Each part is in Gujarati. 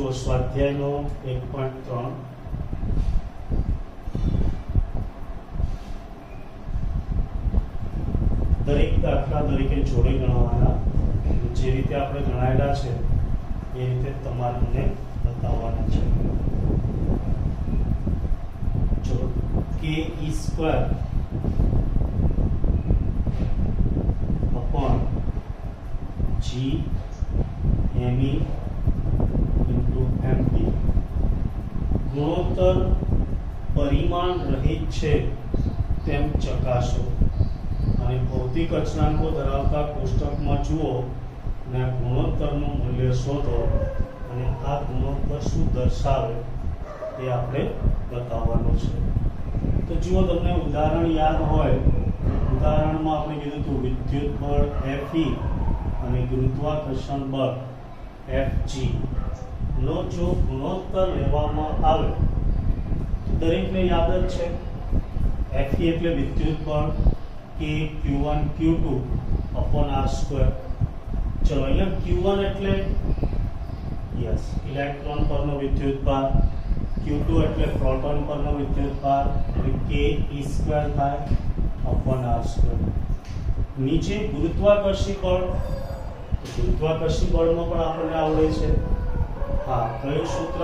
જો સ્વાધ્યાયનો 1.3 દરેક દાખલા તરીકે જોડે ગણવાના, જે રીતે આપણે ગણાયેલા છે એ રીતે તમારે મને બતાવવાના છે. જો k² upon g me into mp ગુણોત્તર પરિમાણ રહિત છે તેમ ચકાસો અને ભૌતિક અચળાંકો ધરાવતા કોષ્ટકમાં જુઓ અને આ ગુણોત્તરનું મૂલ્ય શોધો અને આ ગુણોત્તર શું દર્શાવે એ આપણે બતાવવાનું છે. તો જુઓ, તમને ઉદાહરણ યાદ હોય, ઉદાહરણમાં આપણે કીધું હતું વિદ્યુત બળ Fe અને ગુરુત્વાકર્ષણ બળ Fg નો જો ગુણોત્તર લેવામાં આવે તો દરેકને યાદ જ છે Fe એટલે વિદ્યુત બળ k q1 q2 upon r². ચલો, અહીંયા q1 એટલે યસ ઇલેક્ટ્રોન પરનો વિદ્યુત ભાર, q2 એટલે પ્રોટોન પરનો વિદ્યુત ભાર, એટલે k e² થાય upon r². નીચે ગુરુત્વાકર્ષી બળ, ગુરુત્વાકર્ષી બળમાં પણ આપણને આવડે છે. હા, કયું સૂત્ર?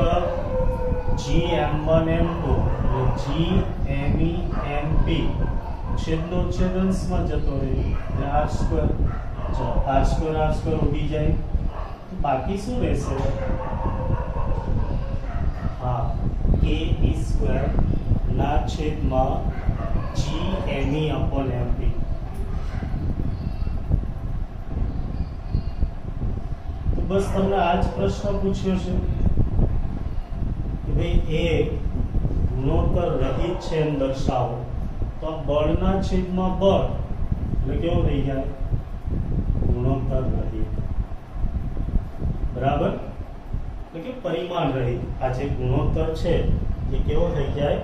Gm1m2 એટલે Gmemp છેદનો છેદંશમાં જતો રહે એટલે r². ચલો, r² ઉડી જાય તો બાકી શું રહેશે? હા, k e² ના છેદમાં Gme upon mp. તો બસ તમને આ જ પ્રશ્ન પૂછ્યો છે કે ભાઈ એ ગુણોત્તર રહિત છે એમ દર્શાવો. તો બળના છેદમાં બળ એટલે કેવું થઈ જાય? ગુણોત્તર રહિત. બરાબર? એટલે કે પરિમાણ રહિત. આ જે ગુણોત્તર છે એ કેવો થઈ જાય?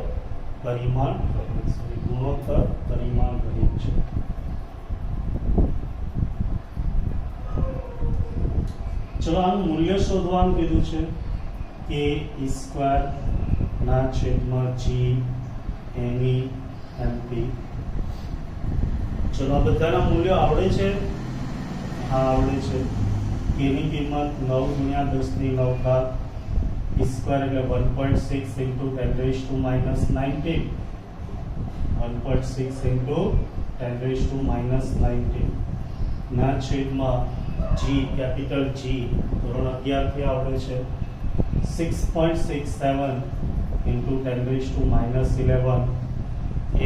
પરિમાણ રહિત. ગુણોત્તર પરિમાણ રહિત છે. ચલો, આનું મૂલ્ય શોધવાનું કીધું છે કે e² ના છેદમાં g me mp. ચલો, આ બધાના મૂલ્યો આવડે છે? હા, આવડે છે. k ની કિંમત 9 × 10⁹ e² એટલે 1.6 × 10⁻⁻19 1.6 × 10⁻⁻19 ના છેદમાં g કેપિટલ G ધોરણ 11 થી આવડે છે 6.67 × 10⁻11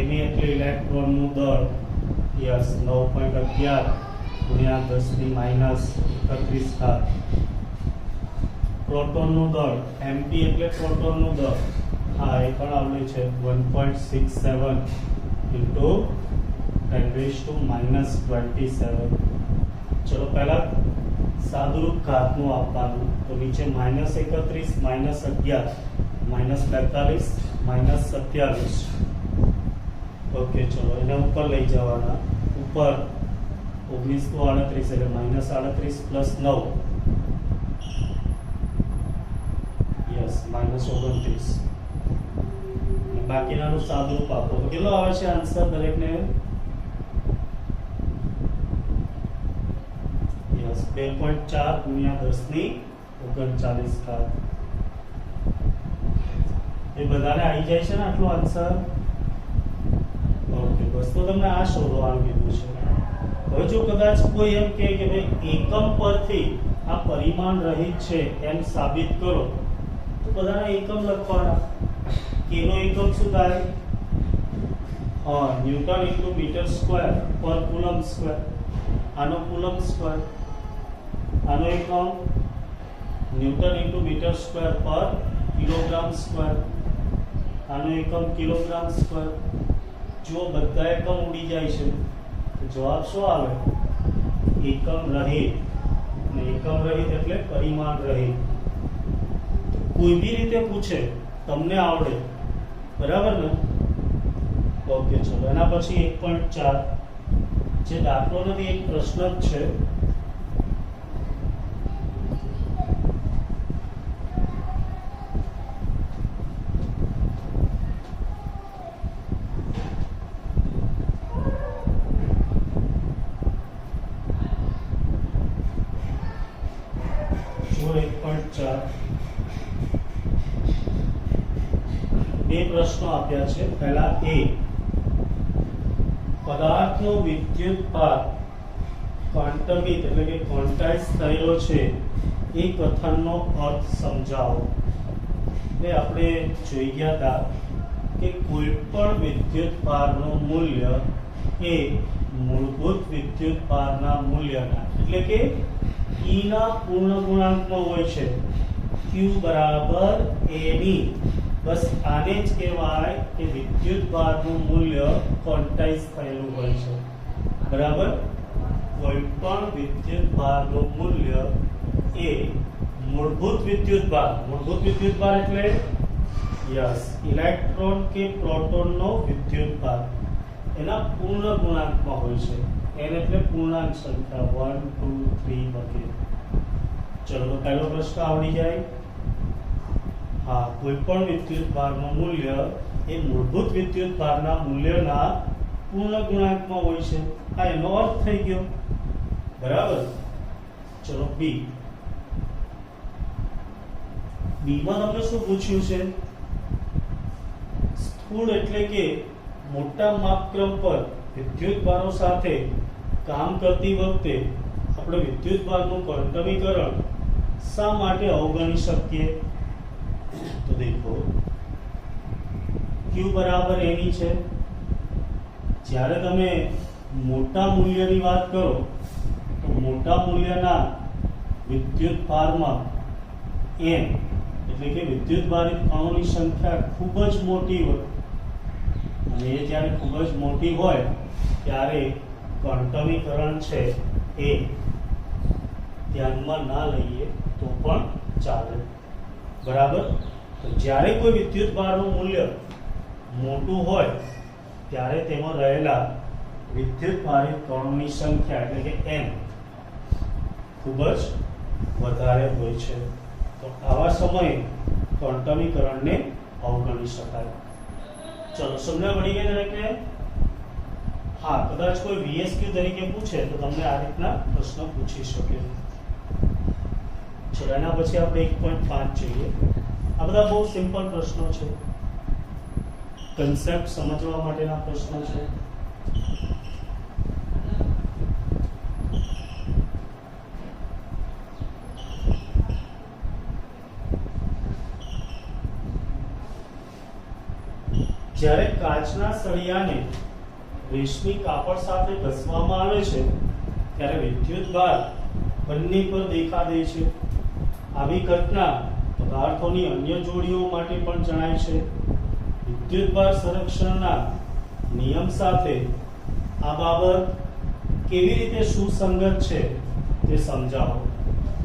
me એટલે ઇલેક્ટ્રોનનું દળ, યસ 9.11 × 10⁻31. પ્રોટોનનું દળ mp એટલે પ્રોટોનનું દળ, હા એ પણ આવડે છે 1.67 × 10⁻27. ચલો, પહેલા સાદુરૂપ ઘાતનું આપવાનું. તો નીચે -31 -11 -42 -27. ઓકે, ચલો એને ઉપર લઈ જવાના. ઉપર 19 × 38 એટલે -38 + 9 યસ -29. બાકીનાનું સાદુરૂપ આપો તો કેટલો આવે છે આન્સર દરેકને? યસ 2.4 × 10⁻39. એ બધાને આવી જાય છે ને આટલો આન્સર? ઓકે, બસ. તો તમને આ શોધવાનું કીધું છે. હવે જો કદાચ કોઈ એમ કહે કે ભાઈ એકમ પરથી આ પરિમાણ રહિત છે એમ સાબિત કરો, તો બધાને એકમ લખવાના. k નો એકમ શું થાય? હા, ન્યૂટન × મીટર² પર કુલમ્બ સ્ક્વેર. આનો કુલમ્બ સ્ક્વેર. આનો એકમ ન્યૂટન × મીટર² પર કિલોગ્રામ સ્ક્વેર. આનો એકમ કિલોગ્રામ સ્ક્વેર. જો બધા એકમ ઉડી જાય છે તો જવાબ શું આવે? એકમ રહિત. અને એકમ રહિત એટલે પરિમાણ રહિત. કોઈ બી રીતે પૂછે, તમને આવડે, બરાબર ને? ઓકે, ચલો એના પછી 1.4 જે દાખલો નથી, એક પ્રશ્ન જ છે. 4 બે પ્રશ્નો આપ્યા છે. પહેલા એ પદાર્થનો વિદ્યુત ભાર ક્વોન્ટમિત એટલે કે ક્વોન્ટાઇઝ થયેલો છે એ કથનનો અર્થ સમજાવો. એટલે આપણે જોઈ ગયા હતા કે કોઈ પણ વિદ્યુત ભારનું મૂલ્ય એ મૂળભૂત વિદ્યુત ભારના મૂલ્યના એટલે કે E ના પૂર્ણ ગુણાંકમાં હોય છે. Q બરાબર A ની બસ આને જ કહેવાય કે વિદ્યુત ભારનું મૂલ્ય ક્વોન્ટાઇઝ થયેલું હોય છે. બરાબર. કોઈ પણ વિદ્યુત ભારનું મૂલ્ય એ મૂળભૂત વિદ્યુત ભાર એટલે યસ ઇલેક્ટ્રોન કે પ્રોટોનનો વિદ્યુત ભાર એના પૂર્ણ ગુણાંકમાં હોય છે. n એટલે પૂર્ણાંક સંખ્યા 1 2 3 વગેરે. ચલો તો પહેલો પ્રશ્ન આવડી જાય. હા, કોઈ પણ વિદ્યુત ભારનું મૂલ્ય એ મૂળભૂત વિદ્યુત ભારના મૂલ્યના પૂર્ણ ગુણાંકમાં હોય છે. આ એનો અર્થ થઈ ગયો. બરાબર. ચલો બી માં તમને શું પૂછ્યું છે? સ્થૂળ એટલે કે મોટા માપક્રમ પર વિદ્યુત ભારો સાથે કામ કરતી વખતે આપણે વિદ્યુત ભારનું ક્વોન્ટમીકરણ શા માટે અવગણી શકીએ? તો દેખો Q બરાબર A ની છે. જ્યારે તમે મોટા મૂલ્યની વાત કરો તો મોટા મૂલ્યના વિદ્યુત ભારમાં n એટલે કે વિદ્યુત ભારિત કણોની સંખ્યા ખૂબ જ મોટી હોય અને એ જ્યારે ખૂબ જ મોટી હોય ત્યારે ક્વોન્ટમીકરણ છે એ ધ્યાનમાં ના લઈએ તો પણ ચાલે. બરાબર. તો જ્યારે કોઈ વિદ્યુત ભારનું મૂલ્ય મોટું હોય ત્યારે તેમાં રહેલા વિદ્યુત ભારિત કણોની સંખ્યા એટલે કે n ખૂબ જ વધારે હોય છે. તો આવા સમયે ક્વોન્ટમીકરણને અવગણી શકાય. ચલો સમજણ પડી ગઈ દરેકને? હા, કદાચ કોઈ VSQ તરીકે પૂછે તો તમને આ રીતના પ્રશ્ન પૂછી શકે. ચલો એના પછી આપણે 1.5 જોઈએ. આ બધા બહુ સિમ્પલ પ્રશ્નો છે, કન્સેપ્ટ સમજવા માટેના પ્રશ્નો છે. જ્યારે કાચના સળિયાને રેશમી કાપડ સાથે ઘસવામાં આવે છે ત્યારે વિદ્યુત ભાર બંને પર દેખા દે છે. આવી ઘટના પદાર્થોની અન્ય જોડીઓ માટે પણ જણાય છે. વિદ્યુત ભાર સંરક્ષણના નિયમ સાથે આ બાબત કેવી રીતે સુસંગત છે તે સમજાવો.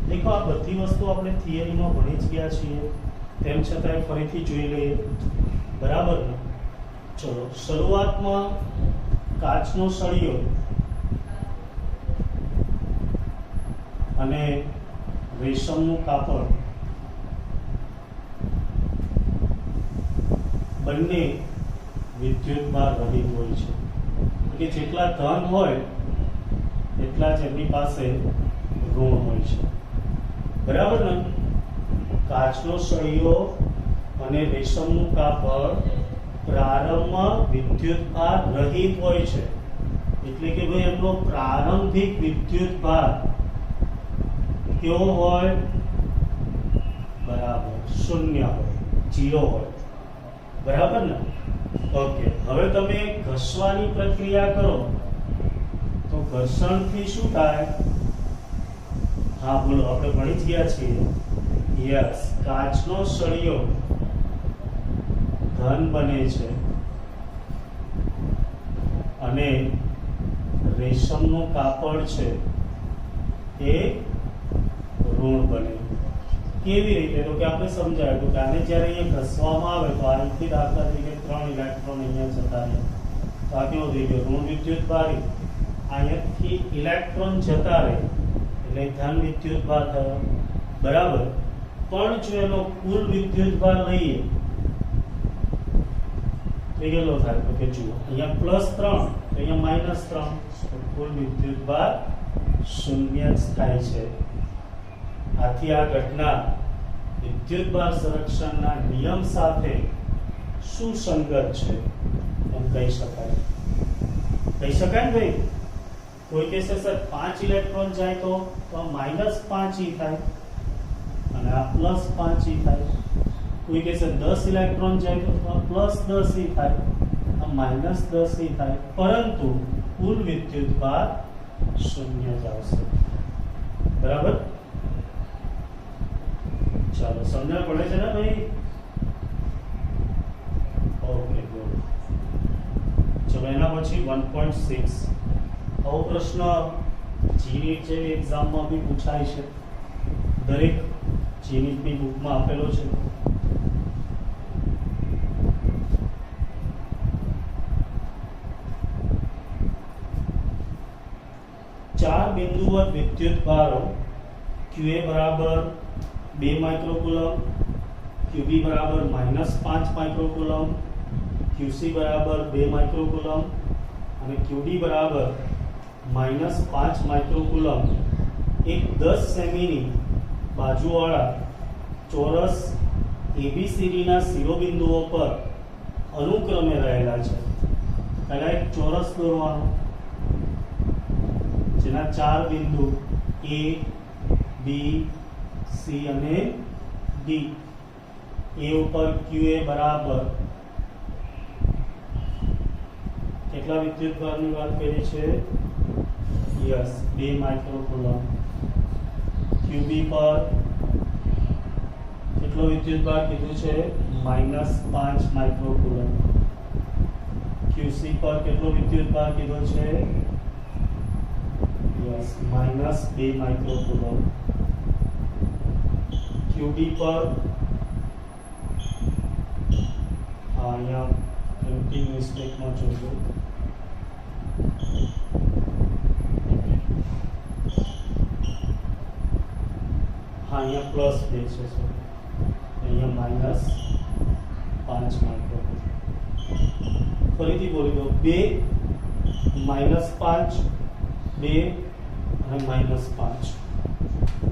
દેખો, આ બધી વસ્તુ આપણે થિયરીમાં ભણી જ ગયા છીએ, તેમ છતાંય ફરીથી જોઈ લઈએ. બરાબર ને? ચલો શરૂઆતમાં કાચનો સળિયો અને રેશમનું કાપડ બંને વિદ્યુત ભાર રહિત હોય છે. કે જેટલા ધન હોય એટલા જ એમની પાસે ઋણ હોય છે. બરાબર ને? કાચનો સળિયો અને રેશમનું કાપડ પ્રારંભમાં વિદ્યુત ભાર રહિત હોય છે. એટલે કે ભાઈ એમનો પ્રારંભિક વિદ્યુત ભાર કેવો હોય? બરાબર, શૂન્ય હોય, 0 હોય. બરાબર ને? ઓકે. હવે તમે ઘસવાની પ્રક્રિયા કરો તો ઘર્ષણથી શું થાય? હા બોલો, આપણે ભણી જ ગયા છીએ. યસ, કાચનો સળિયો ધન બને છે અને રેશમનું કાપડ છે એ ઋણ બને. કેવી રીતે? તો કે આપણે સમજાવ્યું કે આને જ્યારે અહીંયા ઘસવામાં આવે તો અહીંથી દાખલા તરીકે 3 ઇલેક્ટ્રોન અહીંયા જતા રહે તો આ કેવું થઈ ગયું? ઋણ વિદ્યુત ભાર. અહીંયાથી ઇલેક્ટ્રોન જતા રહે એટલે ધન વિદ્યુત ભાર થયો. બરાબર. પણ જો એનો કુલ વિદ્યુત ભાર લઈએ તો કેટલો થાય? તો કે જુઓ, અહીંયા +3 તો અહીંયા -3, તો કુલ વિદ્યુત ભાર 0 જ થાય છે. આથી આ ઘટના વિદ્યુતભાર સંરક્ષણના નિયમ સાથે સુસંગત છે એમ કહી શકાય ને ભાઈ? કોઈ કહેશે સર 5 ઇલેક્ટ્રોન જાય તો -5 E થાય અને આ +5 E થાય. કોઈ કહેશે 10 ઇલેક્ટ્રોન જાય તો +10 E થાય, આ -10 E થાય, પરંતુ કુલ વિદ્યુતભાર 0 જ આવશે. બરાબર? ચાલો, સમજણ પડે છે ને ભાઈ? Okay, good. ચલો, એના પછી 1.6 આવો પ્રશ્ન જીનીટ જેવી એક્ઝામમાં બી પૂછાય છે. દરેક જીનીટની બુકમાં આપેલો છે. ચાર બિંદુવત વિદ્યુતભારો QA બરાબર 2 માઇક્રોકુલમ, QB બરાબર -5 માઇક્રોકુલમ, QC બરાબર 2 માઇક્રોકુલમ અને QD બરાબર -5 માઇક્રોકુલમ એક 10 સેમીની બાજુવાળા ચોરસ ABCD ના શિરોબિંદુઓ પર અનુક્રમે રહેલા છે. પહેલા એક ચોરસ દોરવાનો જેના 4 બિંદુ A, B, C અને D. A ઉપર QA બરાબર કેટલા વિદ્યુતભારની વાત કરી છે? યસ, 2 માઇક્રોકુલમ. QB પર કેટલો વિદ્યુતભાર કીધું છે? -5 માઇક્રોકુલમ. QC પર કેટલો વિદ્યુતભાર કીધો છે? યસ, -2 માઇક્રોકુલમ. QD પર અહીંયા પ્રિન્ટિંગ મિસ્ટેકમાં જોજો. અહીંયા +2 છે, સર અહીંયા -5 માઇક્રોકુલમ. ફરીથી બોલી દો, 2 -5 2 અને -5.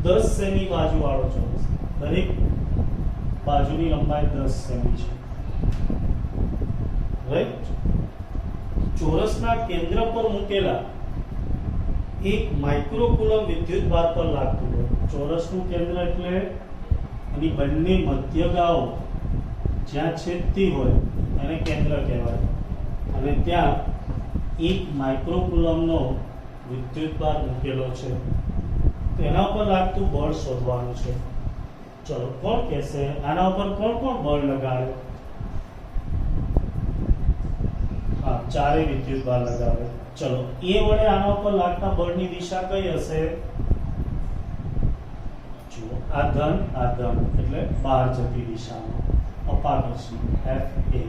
10 સેમી બાજુવાળો ચોરસ. દરેક બાજુની લંબાઈ 10 સેમી છે. રાઈટ? ચોરસના કેન્દ્ર પર મૂકેલા 1 માઇક્રોકુલમ વિદ્યુતભાર પર લાગતું હોય. ચોરસનું કેન્દ્ર એટલે એની બંને મધ્યગાઓ જ્યાં છેદતી હોય એને કેન્દ્ર કહેવાય. અને ત્યાં 1 માઇક્રોકુલમનો વિદ્યુતભાર મૂકેલો છે. તો એના ઉપર લાગતું બળ શોધવાનું છે. ચલો, કોણ કહેશે આના ઉપર કોણ કોણ બળ લગાડે? હા, ચારેય વિદ્યુતભાર લગાવે. ચલો, A વડે આના ઉપર લાગતા બળની દિશા કઈ હશે? જુઓ, આ ધન એટલે બહાર જતી દિશામાં અપાકર્ષી FA.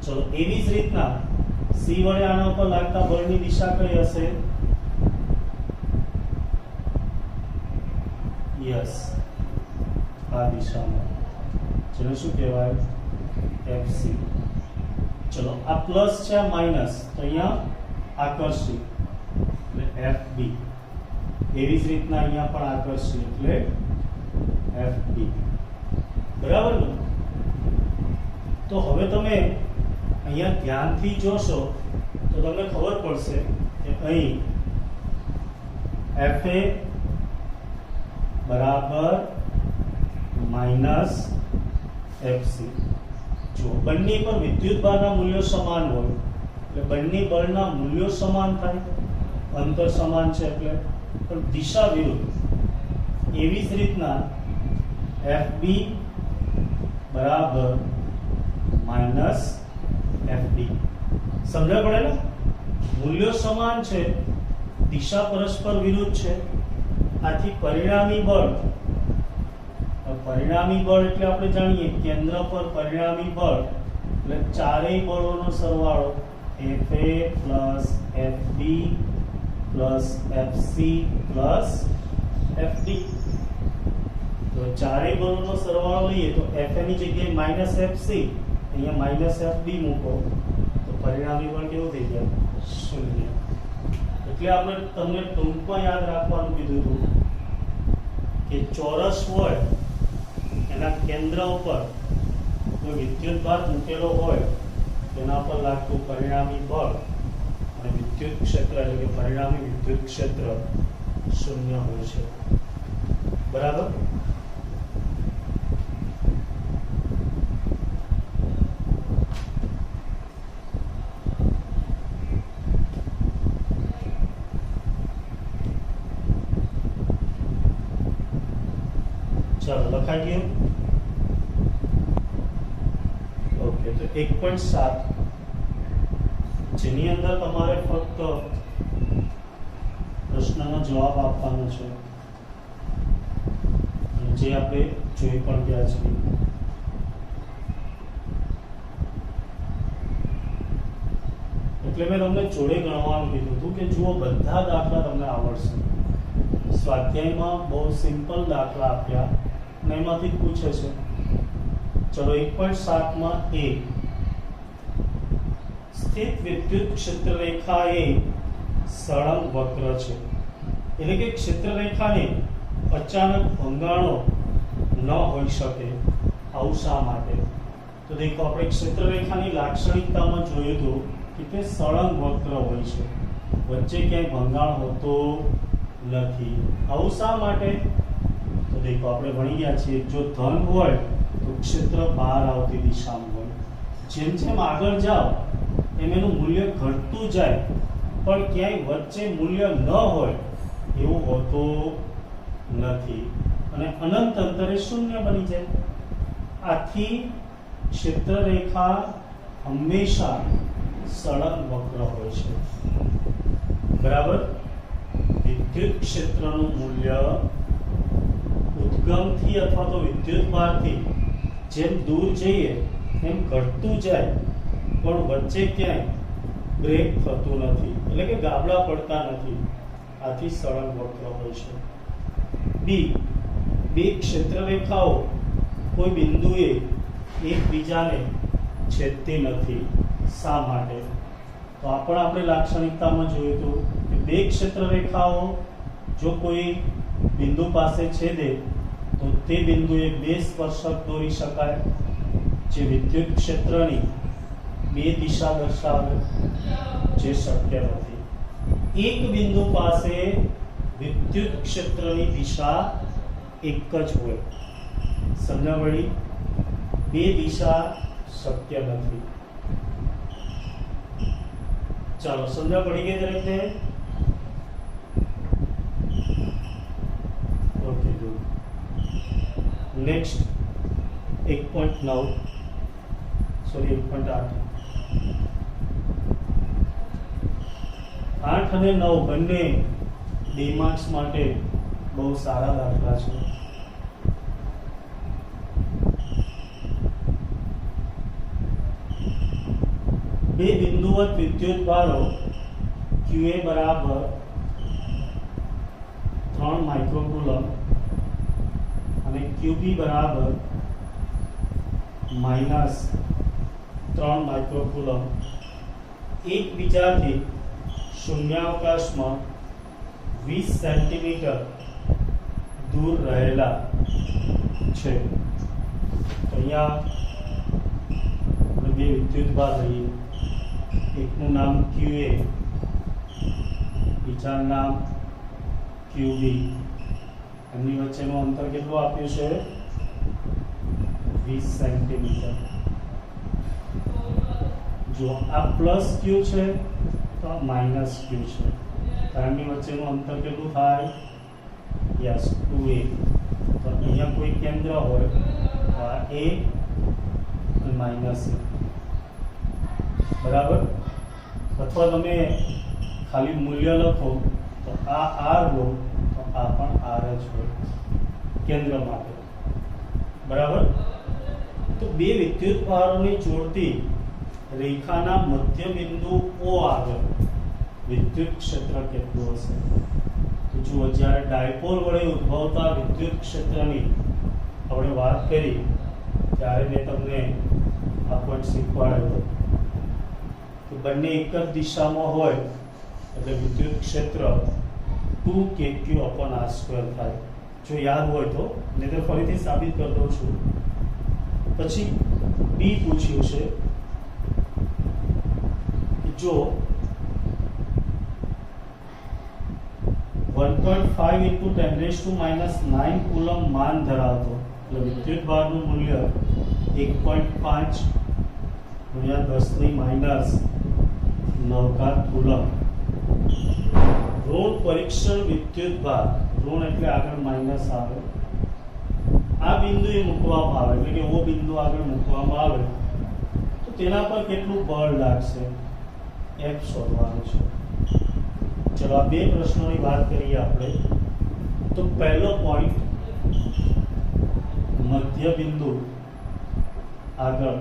ચલો, એવી જ રીતના C વડે આના ઉપર લાગતા બળની દિશા કઈ હશે? યસ, આ દિશામાં, જેને શું કહેવાય? FC. ચલો, આ પ્લસ છે, આ માઈનસ, તો અહીંયા આકર્ષી એટલે FB. એવી જ રીતના અહીંયા પણ આકર્ષી એટલે FB. બરાબર ને? તો હવે તમે અહીંયા ધ્યાનથી જોશો તો તમને ખબર પડશે કે અહીં FA બરાબર -FC. જો બંને પર વિદ્યુતભારના મૂલ્યો સમાન હોય એટલે બંને બળના મૂલ્યો સમાન થાય. અંતર સમાન છે એટલે, પણ દિશા વિરુદ્ધ. એવી જ રીતના FB બરાબર -FD. સમજાય પડે ને? મૂલ્યો સમાન છે, દિશા પરસ્પર વિરુદ્ધ છે. આથી પરિણામી બળ એટલે આપણે જાણીએ કેન્દ્ર પર પરિણામી બળ એટલે ચારેય બળોનો સરવાળો FA + FB + FC + FD. તો ચારેય બળોનો સરવાળો લઈએ તો FA ની જગ્યાએ -FC, અહીંયા -FB મૂકો તો પરિણામી બળ કેવું થઈ જાય? 0. એટલે આપણે તમને ટૂંકમાં યાદ રાખવાનું કીધું હતું કે ચોરસ હોય એના કેન્દ્ર ઉપર કોઈ વિદ્યુત ભાર મૂકેલો હોય તેના પર લાગતું પરિણામી બળ અને વિદ્યુત ક્ષેત્ર એટલે કે પરિણામી વિદ્યુત ક્ષેત્ર શૂન્ય હોય છે. બરાબર. ચાલો લખાઈ ગયું. ઓકે, તો 1.7 જેની અંદર તમારે ફક્ત પ્રશ્નનો જવાબ આપવાનો છે જે આપણે જોઈ પણ ગયા છીએ. એટલે મેં તમને જોડે ગણવાનું કીધું હતું કે જુઓ બધા દાખલા તમને આવડશે. સ્વાધ્યાયમાં બહુ સિમ્પલ દાખલા આપ્યા અને એમાંથી પૂછે છે. ચલો 1.7 માં એ સ્થિત વિદ્યુત ક્ષેત્રરેખા એ સળંગ વક્ર છે. એટલે કે ક્ષેત્રરેખાને અચાનક ભંગાણો ન હોઈ શકે. આવું શા માટે? તો દેખો, આપણે ક્ષેત્રરેખાની લાક્ષણિકતામાં જોયું હતું કે તે સળંગ વક્ર હોય છે, વચ્ચે ક્યાંય ભંગાણ હોતો નથી. આવું શા માટે? તો દેખો, આપણે ભણી ગયા છીએ જો ધન હોય તો ક્ષેત્ર બહાર આવતી દિશામાં હોય. જેમ જેમ આગળ જાઓ એમ એનું મૂલ્ય ઘટતું જાય, પણ ક્યાંય વચ્ચે મૂલ્ય ન હોય એવું હોતું નથી અને અનંત અંતરે શૂન્ય બની જાય. આથી ક્ષેત્રરેખા હંમેશા સળંગ વક્ર હોય છે. બરાબર. વિદ્યુત ક્ષેત્રનું મૂલ્ય ઉદ્ગમથી અથવા તો વિદ્યુત ભારથી જેમ દૂર જઈએ એમ ઘટતું જાય, પણ વચ્ચે ક્યાંય બ્રેક થતું નથી, એટલે કે ગાબડા પડતા નથી. આથી સળંગ વક્ર હોય છે. બી, બે ક્ષેત્રરેખાઓ કોઈ બિંદુએ એકબીજાને છેદતી નથી. શા માટે? તો આ પણ આપણે લાક્ષણિકતામાં જોયું હતું કે બે ક્ષેત્રરેખાઓ જો કોઈ બિંદુ પાસે છેદે તો તે બિંદુએ બે સ્પર્શક દોરી શકાય જે વિદ્યુત ક્ષેત્રની બે દિશા દર્શાવે, જે શક્ય નથી. એક બિંદુ પાસે વિદ્યુત ક્ષેત્રની દિશા એક જ હોય. સમજાવડી? બે દિશા શક્ય નથી. ચાલો, સમજા પડી ગઈ દરેકને? Okay, good. Next 1.9 sorry 1.8. 8 અને 9 બંને 2 માર્ક્સ માટે બહુ સારા દાખલા છે. બે બિંદુવત વિદ્યુત ભારો QA બરાબર 3 માઇક્રોકુલમ અને QB બરાબર -3 માઇક્રોકુલમ એકબીજાથી શૂન્યાવકાશમાં 20 સેન્ટીમીટર દૂર રહેલા છે. તો અહીંયા બે વિદ્યુત ભાર લઈએ. એકનું નામ QA, બીજાનું નામ QB. એમની વચ્ચેનું અંતર કેટલું આપ્યું છે? 20 સેન્ટીમીટર. જો આ પ્લસ Q છે તો આ માઇનસ Q છે. તો એમની વચ્ચેનું અંતર કેટલું થાય? Yes, 2A. તો અહીંયા કોઈ કેન્દ્ર હોય તો આ A અને માઇનસ A. બરાબર. અથવા તમે ખાલી મૂલ્ય લખો તો આ R લો તો આ પણ R જ હોય કેન્દ્ર માટે. બરાબર. તો બે વિદ્યુત ભારોને જોડતી રેખાના મધ્ય બિંદુ O આગળ વિદ્યુત ક્ષેત્ર કેટલું હશે? તો જુઓ, જ્યારે ડાયપોલ વડે ઉદ્ભવતા વિદ્યુત ક્ષેત્રની આપણે વાત કરી ત્યારે મેં તમને આ પોઈન્ટ શીખવાડ્યો કે બંને એક જ દિશામાં હોય એટલે વિદ્યુત ક્ષેત્ર 2kq/r² થાય. જો યાદ હોય તો, નહીંતર ફરીથી સાબિત કરી દઉં છું. પછી બી પૂછ્યું છે કે જો 1.5 into 10⁻⁹ કુલમ માન ધરાવતો, એટલે વિદ્યુત ભારનું મૂલ્ય 1.5 ગુણ્યા 10⁻⁹ કુલમ. ઋણ પરીક્ષણ વિદ્યુત ભાર, ઋણ એટલે આગળ માઇનસ આવે, આ બિંદુએ મૂકવામાં આવે, એટલે કે ઓ બિંદુ આગળ મૂકવામાં આવે તો તેના પર કેટલું બળ લાગશે, F શોધવાનું છે. ચલો આ બે પ્રશ્નોની વાત કરીએ આપણે. તો પહેલો પોઈન્ટ, મધ્ય બિંદુ આગળ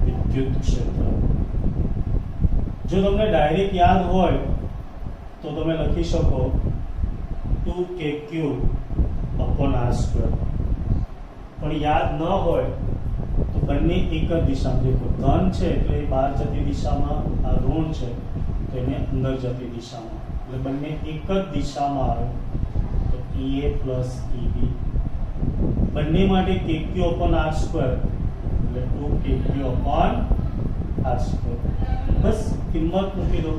વિદ્યુત ક્ષેત્ર. જો તમને ડાયરેક્ટ યાદ હોય તો તમે લખી શકો 2kq/r². પણ યાદ ન હોય તો બંને એક જ દિશામાં, દેખો ધન છે એટલે એ બહાર જતી દિશામાં, આ ઋણ છે તો એને અંદર જતી દિશામાં, એટલે બંને એક જ દિશામાં આવે તો EA પ્લસ EB. બંને માટે kq/r² એટલે 2kq/r². બસ કિંમત મૂકી દો.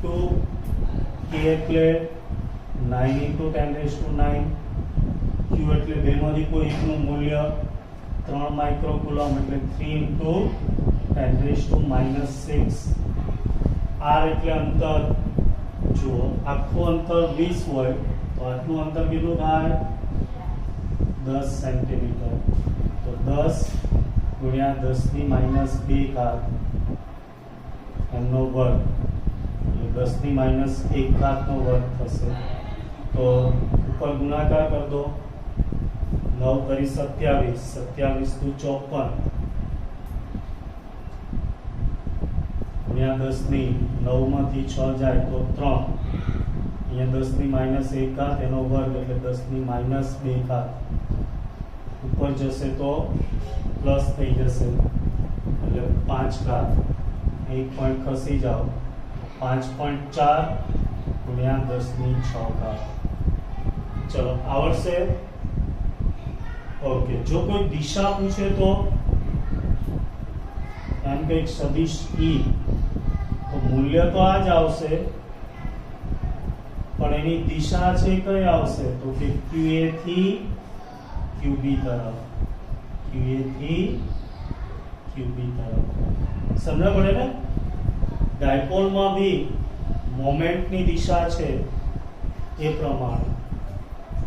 2k એટલે 9 into 10⁹, q એટલે બેમાંથી કોઈ એકનું મૂલ્ય 3 માઇક્રોકુલમ એટલે 3 into 10⁻⁻6. r એટલે અંતર, જુઓ આખું અંતર 20 હોય તો આટલું અંતર કેટલું થાય, 10 સેન્ટીમીટર. તો 10 ગુણ્યા 10⁻², એમનો વર્ગ, એટલે 10⁻1 નો વર્ગ થશે. તો ઉપર ગુણાકાર કરી દો, 9 × 27, 27 × 54 ગુણ્યા 10 9 માંથી 6 જાય તો 3, અહીંયા 10⁻1 એનો વર્ગ એટલે 10⁻2. ઉપર જશે તો પ્લસ થઈ જશે એટલે 5, એક પોઈન્ટ ખસી જાઓ, 5.4 ગુણ્યા 10⁶. ચલો આવડશે. ઓકે, જો કોઈ દિશા પૂછે તો એમ કે સદિશ E, તો મૂલ્ય તો આ જ આવશે, પણ એની દિશા છે કઈ આવશે, તો કે QA થી QB તરફ, QA થી QB તરફ. સમજ પડે ને? ડાયપોલમાં બી મોમેન્ટની દિશા છે એ પ્રમાણે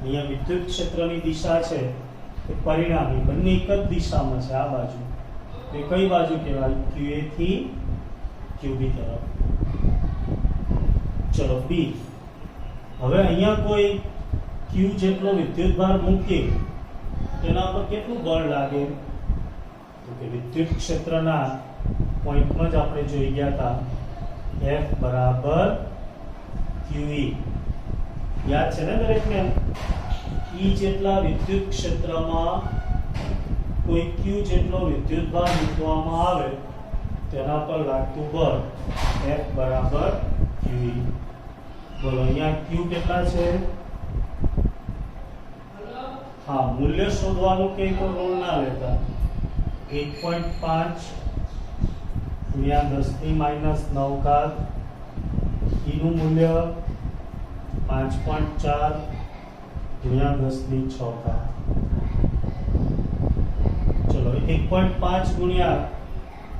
અહીંયા વિદ્યુત ક્ષેત્રની દિશા છે એ પરિણામી, બંને એક જ દિશામાં છે. આ બાજુ એ કઈ બાજુ કહેવાય, QA થી QB તરફ. ચલો બી. હવે અહીંયા કોઈ Q જેટલો વિદ્યુત ભાર મૂકીએ તેના પર કેટલું બળ લાગે, તો કે વિદ્યુત ક્ષેત્રના પોઈન્ટમાં જ આપણે જોઈ ગયા હતા, F બરાબર QE. યાદ છે ને દરેકને? E જેટલા વિદ્યુત ક્ષેત્રમાં કોઈ Q જેટલો વિદ્યુત ભાર મૂકવામાં આવે તેના પર લાગતું બળ F બરાબર QE. બોલો અહીંયા Q કેટલા છે? હા, મૂલ્ય શોધવાનું કે તો ઋણ ના લેતા, 1.5 ગુણ્યા 10⁻⁹ E નું મૂલ્ય 5.4 ગુણ્યા 10⁶. ચલો 1.5 ગુણ્યા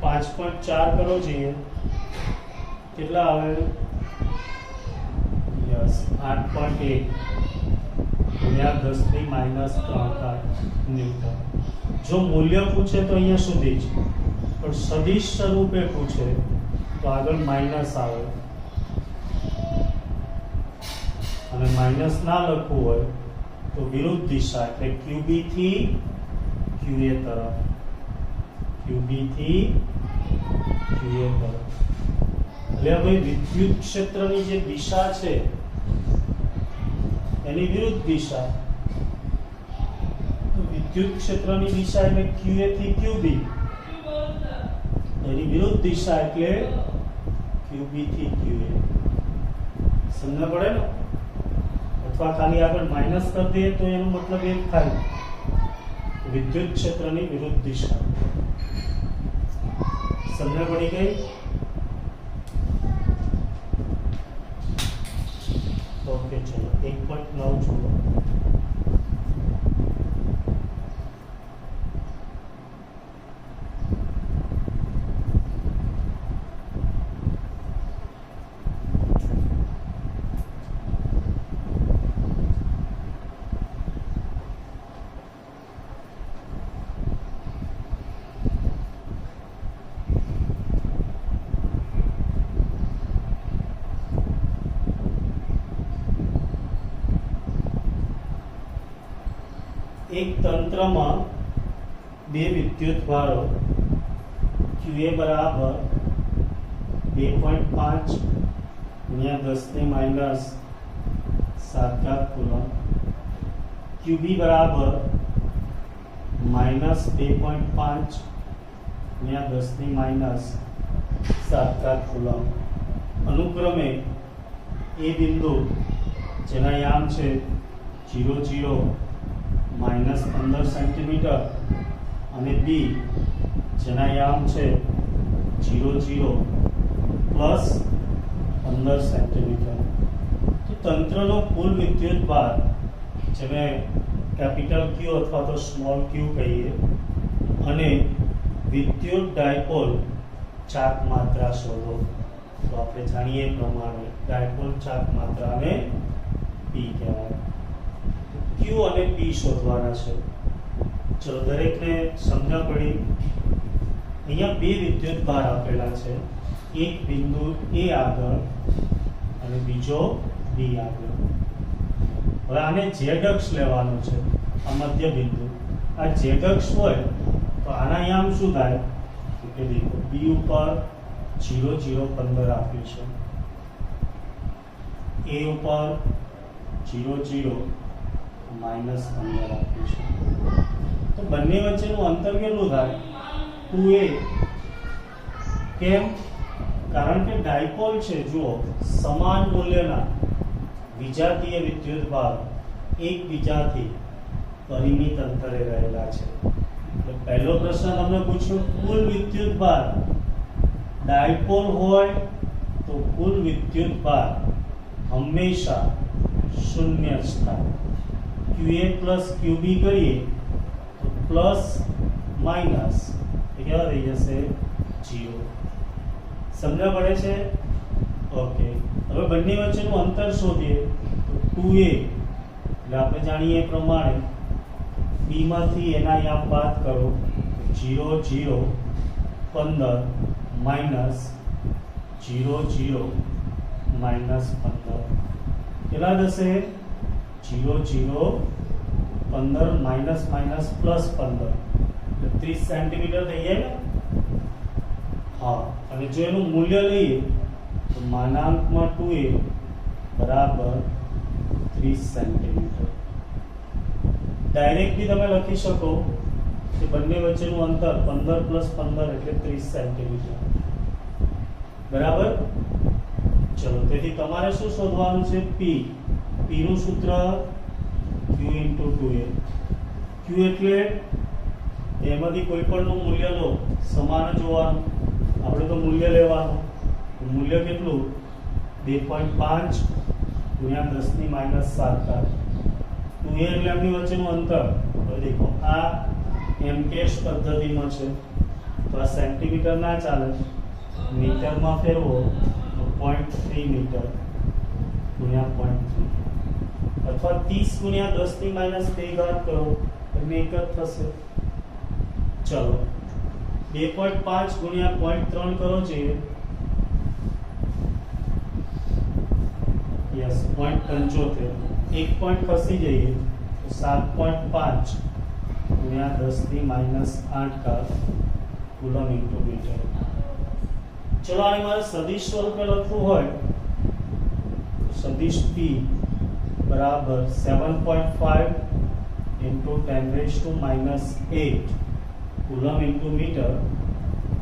5.4 કરો જોઈએ, કેટલા આવે? યસ, 8.1 ગુણ્યા 10⁻³ ન્યૂટન. જો મૂલ્ય પૂછે તો અહીંયા સુધી જ, પણ સદિશ સ્વરૂપે પૂછે તો આગળ માઇનસ આવે, અને માઇનસ ના લખવું હોય તો વિરુદ્ધ દિશા એટલે QB થી QA તરફ, QB થી QA તરફ. એટલે હવે વિદ્યુત ક્ષેત્રની જે દિશા છે એની વિરુદ્ધ દિશા, તો વિદ્યુત ક્ષેત્રની દિશા એટલે QA થી QB, એની વિરુદ્ધ દિશા એટલે QB થી QA. સમજ પડે ને? अथवा खाली आगे माइनस कर दिए तो एनो मतलब एक थाय विद्युत क्षेत्रनी विरुद्ध दिशा। समझ पड़ी गई? ओके चलो 1.9 छोड़ो। एक तंत्र में बे विद्युत भारो QA बराबर 2.5 गुणिया 10 ની માઈનસ 7 કુલમ, QB बराबर माइनस 2.5 गुणिया 10 ની માઈનસ 7 કુલમ। अनुक्रमे ए बिंदु जेना याम छे 0 0 माइनस 15 सेंटीमीटर અને B જેના યામ છે 0 0 પ્લસ 15 સેન્ટીમીટર। તો તંત્રનો કુલ વિદ્યુત ભાર જેને કેપિટલ Q અથવા તો સ્મોલ q કહીએ અને વિદ્યુત ડાયપોલ ચાક માત્રા શોધો। તો આપણે જાણીએ પ્રમાણે ડાયપોલ ચાક માત્રાને P કહેવાય। Q અને P શોધવાના છે। ચલો દરેકને સમજ પડી? અહીંયા બે વિદ્યુત ભાર આપેલા છે, એક બિંદુ A આગળ અને બીજો B આગળ। હવે આને z અક્ષ લેવાનો છે, આ મધ્ય બિંદુ। આ z અક્ષ હોય તો આના યામ શું થાય કે દેખો B ઉપર 0 0 15 આપ્યું છે, A ઉપર 0 0 माइनस 15 आप्યું છે। तो બંને વચ્ચેનું અંતર કેટલું થાય 2a। કેમ? કારણ કે ડાયપોલ છે, જુઓ સમાન મૂલ્યના વિજાતીય વિદ્યુત ભાર એકબીજાથી પરિમિત અંતરે રહેલા છે। તો પહેલો પ્રશ્ન તમને પૂછ્યો કુલ વિદ્યુત ભાર, ડાયપોલ હોય તો કુલ વિદ્યુત ભાર હંમેશા શૂન્ય જ થાય। QA प्लस QB करिए तो प्लस माइनस क्या रही जैसे 0। समझा पड़े छे? ओके। હવે બંને વચ્ચેનું અંતર શોધીએ તો 2a એટલે આપણે જાણીએ પ્રમાણે b માંથી એના યામ બાદ કરો 0 0 15 માઈનસ 0 0 માઈનસ 15 કેટલા થશે 0 0 15 माइनस माइनस प्लस 15 तो 30 सेंटीमीटर થઈ જાય ને। हाँ અને જો એનું મૂલ્ય લઈએ તો માનાંકમાં 2a બરાબર 30 સેન્ટીમીટર। ડાયરેક્ટલી તમે લખી શકો કે બંને વચ્ચેનું અંતર 15 પ્લસ 15 એટલે 30 સેન્ટીમીટર બરાબર। ચલો તેથી તમારે શું શોધવાનું છે p। p નું સૂત્ર q into 2a। q એટલે એમાંથી કોઈ પણનું મૂલ્ય લો, સમાન જોવાનું, આપણે તો મૂલ્ય લેવાનું। મૂલ્ય કેટલું 2.5 ગુણ્યા 10 ની માઈનસ 7 2a એટલે એમની વચ્ચેનું અંતર। હવે દેખો આ એમકેશ પદ્ધતિમાં છે તો આ સેન્ટીમીટર ના ચાલે, મીટરમાં ફેરવો તો 0.3 મીટર ગુણ્યા 0.3 अथवा 30 गुणिया 10 ની માઈનસ 2 ઘાત કરો એટલે એક જ થશે। ચલો 2.5 ગુણિયા 0.3 કરો છે, यस 0.75 एक पॉइंट खसी जाइए तो 7.5 गुणिया 10 ની માઈનસ 8 ઘાત કુલમ ઇન્ટુ મીટર। ચલો આ મારે સદિશ સ્વરૂપે લખવું હોય તો સદિશ p बराबर 7.5 इंटू 10⁻⁻8 कूलम इंटू मीटर।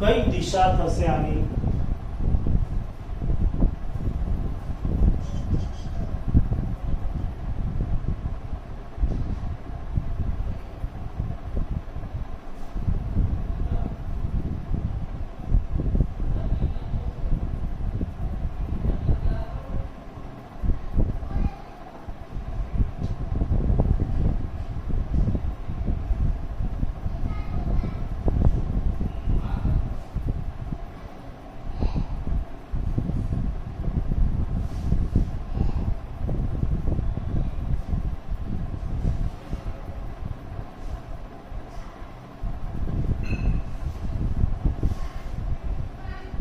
कई दिशा थसे आनी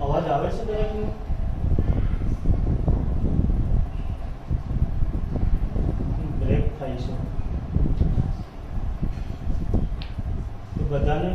અવાજ આવે છે દરેકને? બ્રેક થાય છે. તો બધાને